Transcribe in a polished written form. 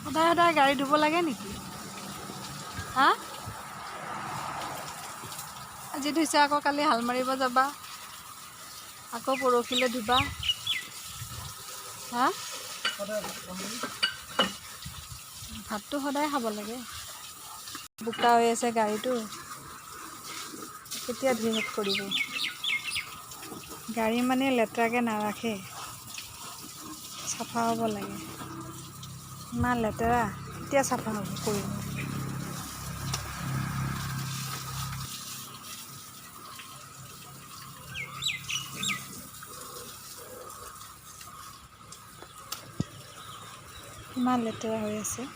সদায় সদায় গাড়ী ধুব লাগে নেকি? হা? আজি ধুইছা আকৌ কালি হাল মাৰিব যাবা, আকৌ পৰহিলৈ ধুবা। হা? ভাতটো সদায় খাব লাগে। বোকা হৈ আছে গাড়ীটো, কেতিয়া ধুই শেষ কৰিব? গাড়ী মানে লেতেৰাকৈ নাৰাখে, চাফা হ'ব লাগে। ইমান লেতেৰা, কেতিয়া চাফা হ'ব কৰিব? ইমান লেতেৰা হৈ আছে।